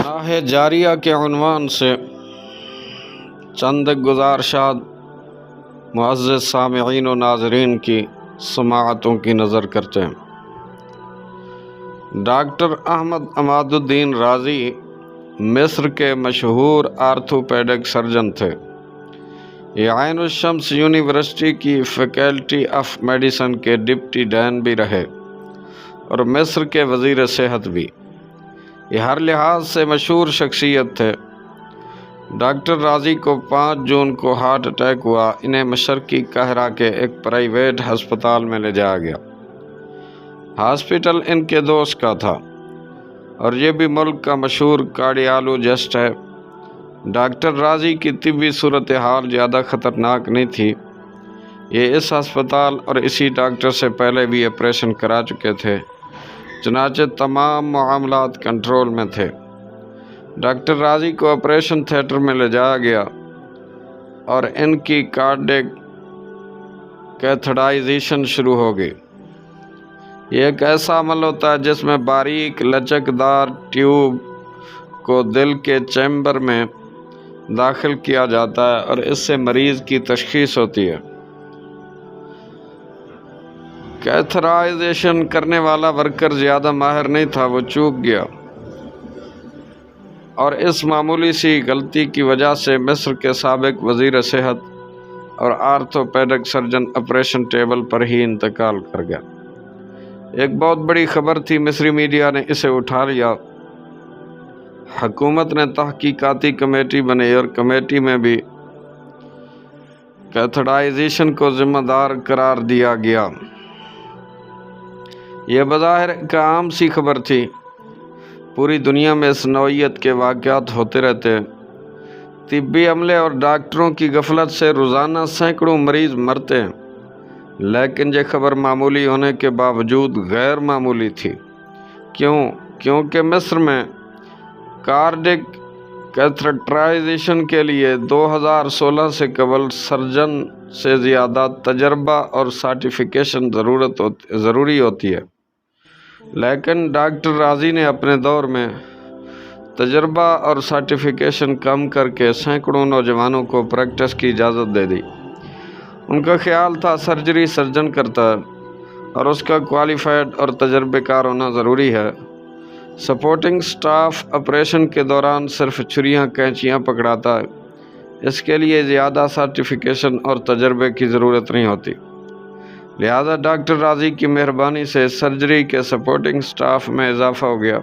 گناہ جاریہ کے عنوان سے چند گزارشات معزز سامعین و ناظرین کی سماعتوں کی نظر کرتے ہیں۔ ڈاکٹر احمد عماد الدین رازی مصر کے مشہور آرتھوپیڈک سرجن تھے۔ یہ عین الشمس یونیورسٹی کی فیکلٹی آف میڈیسن کے ڈپٹی ڈین بھی رہے اور مصر کے وزیر صحت بھی۔ یہ ہر لحاظ سے مشہور شخصیت تھے۔ ڈاکٹر رازی کو 5 جون کو ہارٹ اٹیک ہوا۔ انہیں مشرقی قاہرہ کے ایک پرائیویٹ ہسپتال میں لے جایا گیا۔ ہاسپٹل ان کے دوست کا تھا اور یہ بھی ملک کا مشہور کارڈیالوجسٹ ہے۔ ڈاکٹر رازی کی طبی صورتحال زیادہ خطرناک نہیں تھی۔ یہ اس ہسپتال اور اسی ڈاکٹر سے پہلے بھی آپریشن کرا چکے تھے، چنانچہ تمام معاملات کنٹرول میں تھے۔ ڈاکٹر رازی کو آپریشن تھیٹر میں لے جایا گیا اور ان کی کارڈیک کیتھیڈرائزیشن شروع ہو گئی۔ یہ ایک ایسا عمل ہوتا ہے جس میں باریک لچکدار ٹیوب کو دل کے چیمبر میں داخل کیا جاتا ہے اور اس سے مریض کی تشخیص ہوتی ہے۔ کیتھیڈرائزیشن کرنے والا ورکر زیادہ ماہر نہیں تھا، وہ چوک گیا اور اس معمولی سی غلطی کی وجہ سے مصر کے سابق وزیر صحت اور آرتھوپیڈک سرجن آپریشن ٹیبل پر ہی انتقال کر گیا۔ ایک بہت بڑی خبر تھی، مصری میڈیا نے اسے اٹھا لیا۔ حکومت نے تحقیقاتی کمیٹی بنائی اور کمیٹی میں بھی کیتھیڈرائزیشن کو ذمہ دار قرار دیا گیا۔ یہ بظاہر ایک عام سی خبر تھی۔ پوری دنیا میں اس نوعیت کے واقعات ہوتے رہتے ہیں۔ طبی عملے اور ڈاکٹروں کی غفلت سے روزانہ سینکڑوں مریض مرتے ہیں، لیکن یہ خبر معمولی ہونے کے باوجود غیر معمولی تھی۔ کیونکہ مصر میں کارڈیک کیتھیڈرائزیشن کے لیے 2016 سے قبل سرجن سے زیادہ تجربہ اور سرٹیفکیشن ضروری ہوتی ہے، لیکن ڈاکٹر رازی نے اپنے دور میں تجربہ اور سرٹیفکیشن کم کر کے سینکڑوں نوجوانوں کو پریکٹس کی اجازت دے دی۔ ان کا خیال تھا سرجری سرجن کرتا ہے اور اس کا کوالیفائڈ اور تجربہ کار ہونا ضروری ہے۔ سپورٹنگ سٹاف آپریشن کے دوران صرف چھریاں کینچیاں پکڑاتا ہے، اس کے لیے زیادہ سرٹیفکیشن اور تجربے کی ضرورت نہیں ہوتی۔ لہذا ڈاکٹر رازی کی مہربانی سے سرجری کے سپورٹنگ سٹاف میں اضافہ ہو گیا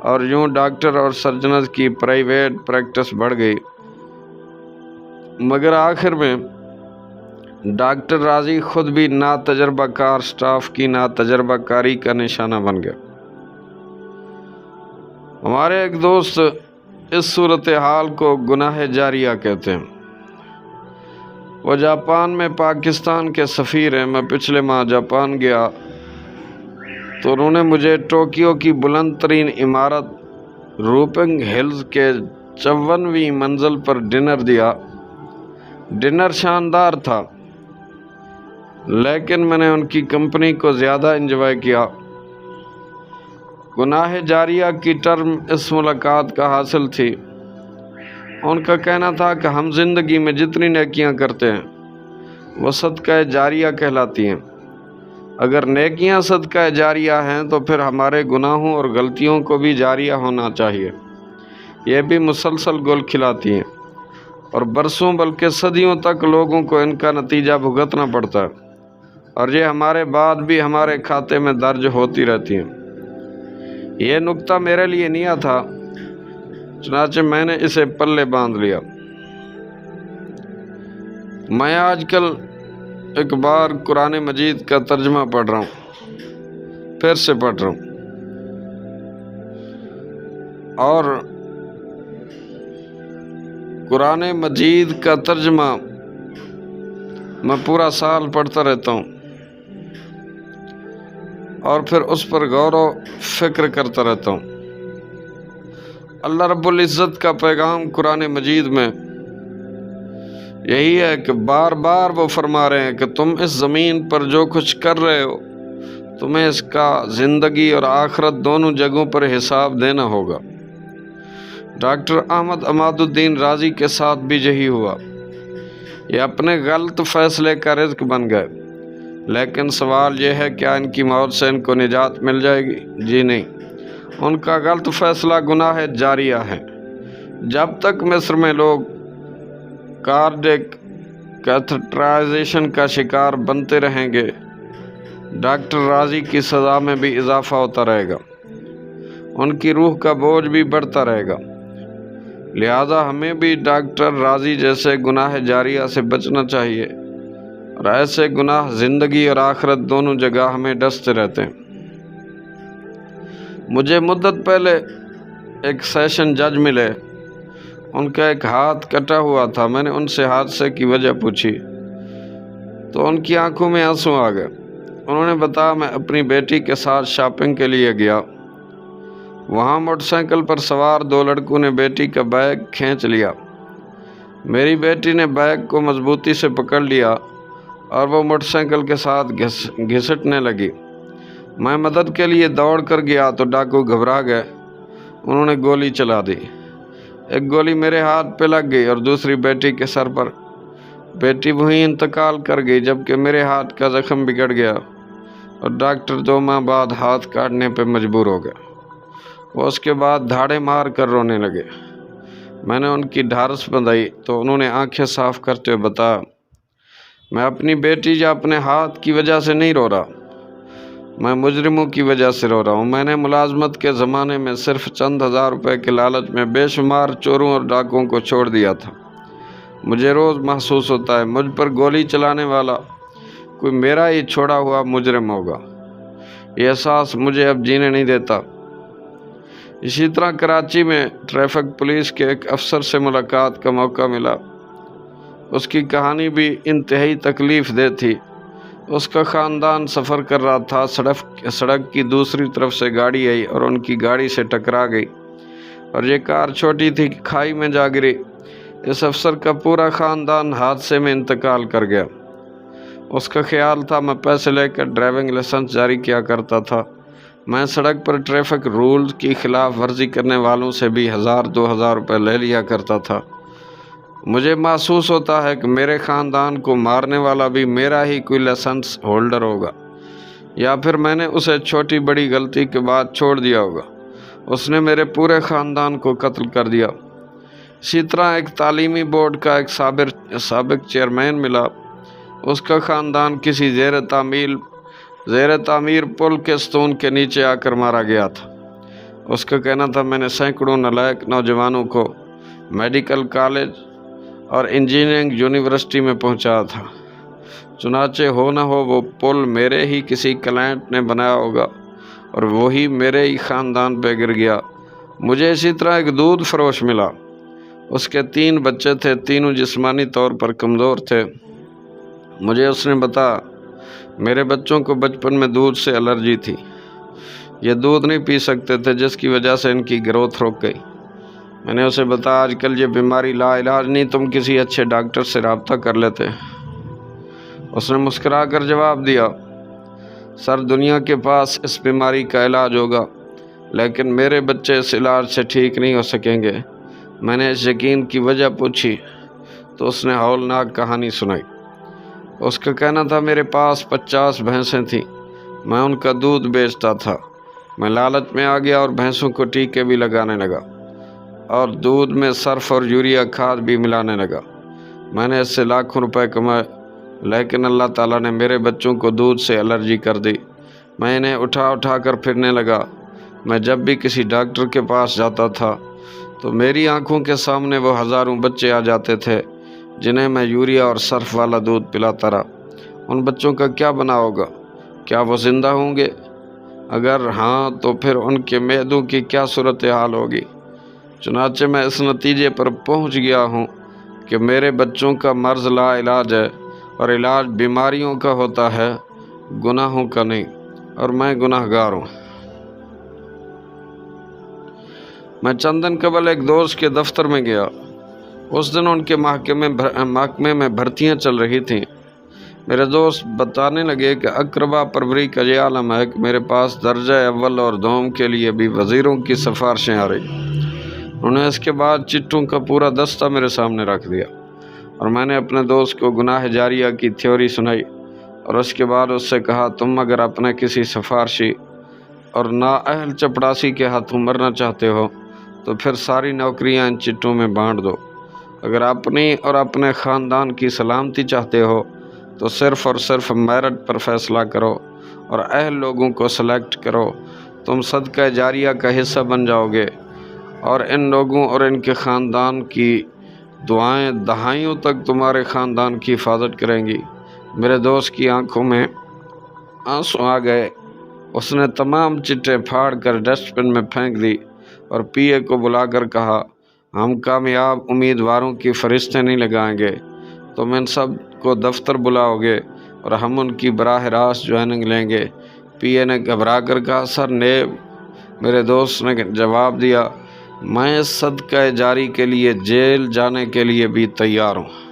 اور یوں ڈاکٹر اور سرجنز کی پرائیویٹ پریکٹس بڑھ گئی۔ مگر آخر میں ڈاکٹر رازی خود بھی ناتجربہ کار سٹاف کی ناتجربہ کاری کا نشانہ بن گیا۔ ہمارے ایک دوست اس صورتحال کو گناہ جاریہ کہتے ہیں۔ وہ جاپان میں پاکستان کے سفیر ہیں۔ میں پچھلے ماہ جاپان گیا تو انہوں نے مجھے ٹوکیو کی بلند ترین عمارت روپنگ ہلز کے 54ویں منزل پر ڈنر دیا۔ ڈنر شاندار تھا، لیکن میں نے ان کی کمپنی کو زیادہ انجوائے کیا۔ گناہ جاریہ کی ٹرم اس ملاقات کا حاصل تھی۔ ان کا کہنا تھا کہ ہم زندگی میں جتنی نیکیاں کرتے ہیں وہ صدقہ جاریہ کہلاتی ہیں۔ اگر نیکیاں صدقہ جاریہ ہیں تو پھر ہمارے گناہوں اور غلطیوں کو بھی جاریہ ہونا چاہیے۔ یہ بھی مسلسل گل کھلاتی ہیں اور برسوں بلکہ صدیوں تک لوگوں کو ان کا نتیجہ بھگتنا پڑتا ہے، اور یہ ہمارے بعد بھی ہمارے کھاتے میں درج ہوتی رہتی ہیں۔ یہ نکتہ میرے لیے نیا تھا، چنانچہ میں نے اسے پلے باندھ لیا۔ میں آج کل ایک بار قرآن مجید کا ترجمہ پڑھ رہا ہوں، پھر سے پڑھ رہا ہوں، اور قرآن مجید کا ترجمہ میں پورا سال پڑھتا رہتا ہوں اور پھر اس پر غور و فکر کرتا رہتا ہوں۔ اللہ رب العزت کا پیغام قرآن مجید میں یہی ہے کہ بار بار وہ فرما رہے ہیں کہ تم اس زمین پر جو کچھ کر رہے ہو تمہیں اس کا زندگی اور آخرت دونوں جگہوں پر حساب دینا ہوگا۔ ڈاکٹر احمد عمادالدین رازی کے ساتھ بھی یہی ہوا۔ یہ اپنے غلط فیصلے کا رزق بن گئے، لیکن سوال یہ ہے کیا ان کی موت سے ان کو نجات مل جائے گی؟ جی نہیں، ان کا غلط فیصلہ گناہ جاریہ ہے۔ جب تک مصر میں لوگ کارڈیک کیتھٹرائزیشن کا شکار بنتے رہیں گے، ڈاکٹر رازی کی سزا میں بھی اضافہ ہوتا رہے گا، ان کی روح کا بوجھ بھی بڑھتا رہے گا۔ لہذا ہمیں بھی ڈاکٹر رازی جیسے گناہ جاریہ سے بچنا چاہیے، اور ایسے گناہ زندگی اور آخرت دونوں جگہ ہمیں ڈستے رہتے ہیں۔ مجھے مدت پہلے ایک سیشن جج ملے، ان کا ایک ہاتھ کٹا ہوا تھا۔ میں نے ان سے حادثے کی وجہ پوچھی تو ان کی آنکھوں میں آنسو آ گئے۔ انہوں نے بتایا میں اپنی بیٹی کے ساتھ شاپنگ کے لیے گیا، وہاں موٹر سائیکل پر سوار دو لڑکوں نے بیٹی کا بیگ کھینچ لیا۔ میری بیٹی نے بیگ کو مضبوطی سے پکڑ لیا اور وہ موٹر سائیکل کے ساتھ گھسٹنے لگی۔ میں مدد کے لیے دوڑ کر گیا تو ڈاکو گھبرا گئے، انہوں نے گولی چلا دی۔ ایک گولی میرے ہاتھ پہ لگ گئی اور دوسری بیٹی کے سر پر۔ بیٹی وہیں انتقال کر گئی، جبکہ میرے ہاتھ کا زخم بگڑ گیا اور ڈاکٹر 2 ماہ بعد ہاتھ کاٹنے پہ مجبور ہو گئے۔ وہ اس کے بعد دھاڑے مار کر رونے لگے۔ میں نے ان کی ڈھارس بندھائی تو انہوں نے آنکھیں صاف کرتے ہوئے بتایا، میں اپنی بیٹی یا اپنے ہاتھ کی وجہ سے نہیں رو رہا، میں مجرموں کی وجہ سے رو رہا ہوں۔ میں نے ملازمت کے زمانے میں صرف چند ہزار روپے کے لالچ میں بے شمار چوروں اور ڈاکوؤں کو چھوڑ دیا تھا۔ مجھے روز محسوس ہوتا ہے مجھ پر گولی چلانے والا کوئی میرا ہی چھوڑا ہوا مجرم ہوگا۔ یہ احساس مجھے اب جینے نہیں دیتا۔ اسی طرح کراچی میں ٹریفک پولیس کے ایک افسر سے ملاقات کا موقع ملا۔ اس کی کہانی بھی انتہائی تکلیف دہ تھی۔ اس کا خاندان سفر کر رہا تھا، سڑک کی دوسری طرف سے گاڑی آئی اور ان کی گاڑی سے ٹکرا گئی، اور یہ کار چھوٹی تھی کہ کھائی میں جا گری۔ اس افسر کا پورا خاندان حادثے میں انتقال کر گیا۔ اس کا خیال تھا میں پیسے لے کر ڈرائیونگ لائسنس جاری کیا کرتا تھا، میں سڑک پر ٹریفک رول کی خلاف ورزی کرنے والوں سے بھی 1000-2000 روپے لے لیا کرتا تھا۔ مجھے محسوس ہوتا ہے کہ میرے خاندان کو مارنے والا بھی میرا ہی کوئی لائسنس ہولڈر ہوگا، یا پھر میں نے اسے چھوٹی بڑی غلطی کے بعد چھوڑ دیا ہوگا۔ اس نے میرے پورے خاندان کو قتل کر دیا۔ اسی طرح ایک تعلیمی بورڈ کا ایک سابق چیئرمین ملا۔ اس کا خاندان کسی زیر تعمیر پل کے ستون کے نیچے آ کر مارا گیا تھا۔ اس کا کہنا تھا میں نے سینکڑوں نالائق نوجوانوں کو میڈیکل کالج اور انجینئرنگ یونیورسٹی میں پہنچایا تھا۔ چنانچہ ہو نہ ہو وہ پل میرے ہی کسی کلائنٹ نے بنایا ہوگا اور وہی میرے ہی خاندان پہ گر گیا۔ مجھے اسی طرح ایک دودھ فروش ملا۔ اس کے 3 بچے تھے، تینوں جسمانی طور پر کمزور تھے۔ مجھے اس نے بتایا میرے بچوں کو بچپن میں دودھ سے الرجی تھی، یہ دودھ نہیں پی سکتے تھے، جس کی وجہ سے ان کی گروتھ رک گئی۔ میں نے اسے بتایا آج کل یہ بیماری لا علاج نہیں، تم کسی اچھے ڈاکٹر سے رابطہ کر لیتے۔ اس نے مسکرا کر جواب دیا، سر دنیا کے پاس اس بیماری کا علاج ہوگا، لیکن میرے بچے اس علاج سے ٹھیک نہیں ہو سکیں گے۔ میں نے اس یقین کی وجہ پوچھی تو اس نے ہولناک کہانی سنائی۔ اس کا کہنا تھا میرے پاس 50 بھینسیں تھیں، میں ان کا دودھ بیچتا تھا۔ میں لالچ میں آ گیا اور بھینسوں کو ٹیکے بھی لگانے لگا اور دودھ میں سرف اور یوریا کھاد بھی ملانے لگا۔ میں نے اس سے لاکھوں روپے کمائے، لیکن اللہ تعالیٰ نے میرے بچوں کو دودھ سے الرجی کر دی۔ میں انہیں اٹھا کر پھرنے لگا۔ میں جب بھی کسی ڈاکٹر کے پاس جاتا تھا تو میری آنکھوں کے سامنے وہ ہزاروں بچے آ جاتے تھے جنہیں میں یوریا اور سرف والا دودھ پلاتا رہا۔ ان بچوں کا کیا بنا ہوگا؟ کیا وہ زندہ ہوں گے؟ اگر ہاں تو پھر ان کے معدوں کی کیا صورتحال ہوگی؟ چنانچہ میں اس نتیجے پر پہنچ گیا ہوں کہ میرے بچوں کا مرض لا علاج ہے، اور علاج بیماریوں کا ہوتا ہے، گناہوں کا نہیں، اور میں گناہ گار ہوں۔ میں چند دن قبل ایک دوست کے دفتر میں گیا۔ اس دن ان کے محکمے میں بھرتیاں چل رہی تھیں۔ میرے دوست بتانے لگے کہ اقربا پروری کا یہ عالم ہے کہ میرے پاس درجہ اول اور دوم کے لیے بھی وزیروں کی سفارشیں آ رہی۔ انہوں نے اس کے بعد چٹوں کا پورا دستہ میرے سامنے رکھ دیا اور میں نے اپنے دوست کو گناہ جاریہ کی تھیوری سنائی اور اس کے بعد اس سے کہا تم اگر اپنے کسی سفارشی اور نااہل چپڑاسی کے ہاتھوں مرنا چاہتے ہو تو پھر ساری نوکریاں ان چٹوں میں بانٹ دو۔ اگر اپنی اور اپنے خاندان کی سلامتی چاہتے ہو تو صرف اور صرف میرٹ پر فیصلہ کرو اور اہل لوگوں کو سلیکٹ کرو۔ تم صدقہ جاریہ کا حصہ بن جاؤ گے اور ان لوگوں اور ان کے خاندان کی دعائیں دہائیوں تک تمہارے خاندان کی حفاظت کریں گی۔ میرے دوست کی آنکھوں میں آنسو آ گئے۔ اس نے تمام چٹیں پھاڑ کر ڈسٹ بن میں پھینک دی اور پی اے کو بلا کر کہا ہم کامیاب امیدواروں کی فہرستیں نہیں لگائیں گے، تم ان سب کو دفتر بلاؤ گے اور ہم ان کی براہ راست جوائننگ لیں گے۔ پی اے نے گھبرا کر کہا سر نیب۔ میرے دوست نے جواب دیا میں اس صدقہ جاری کے لیے جیل جانے کے لیے بھی تیار ہوں۔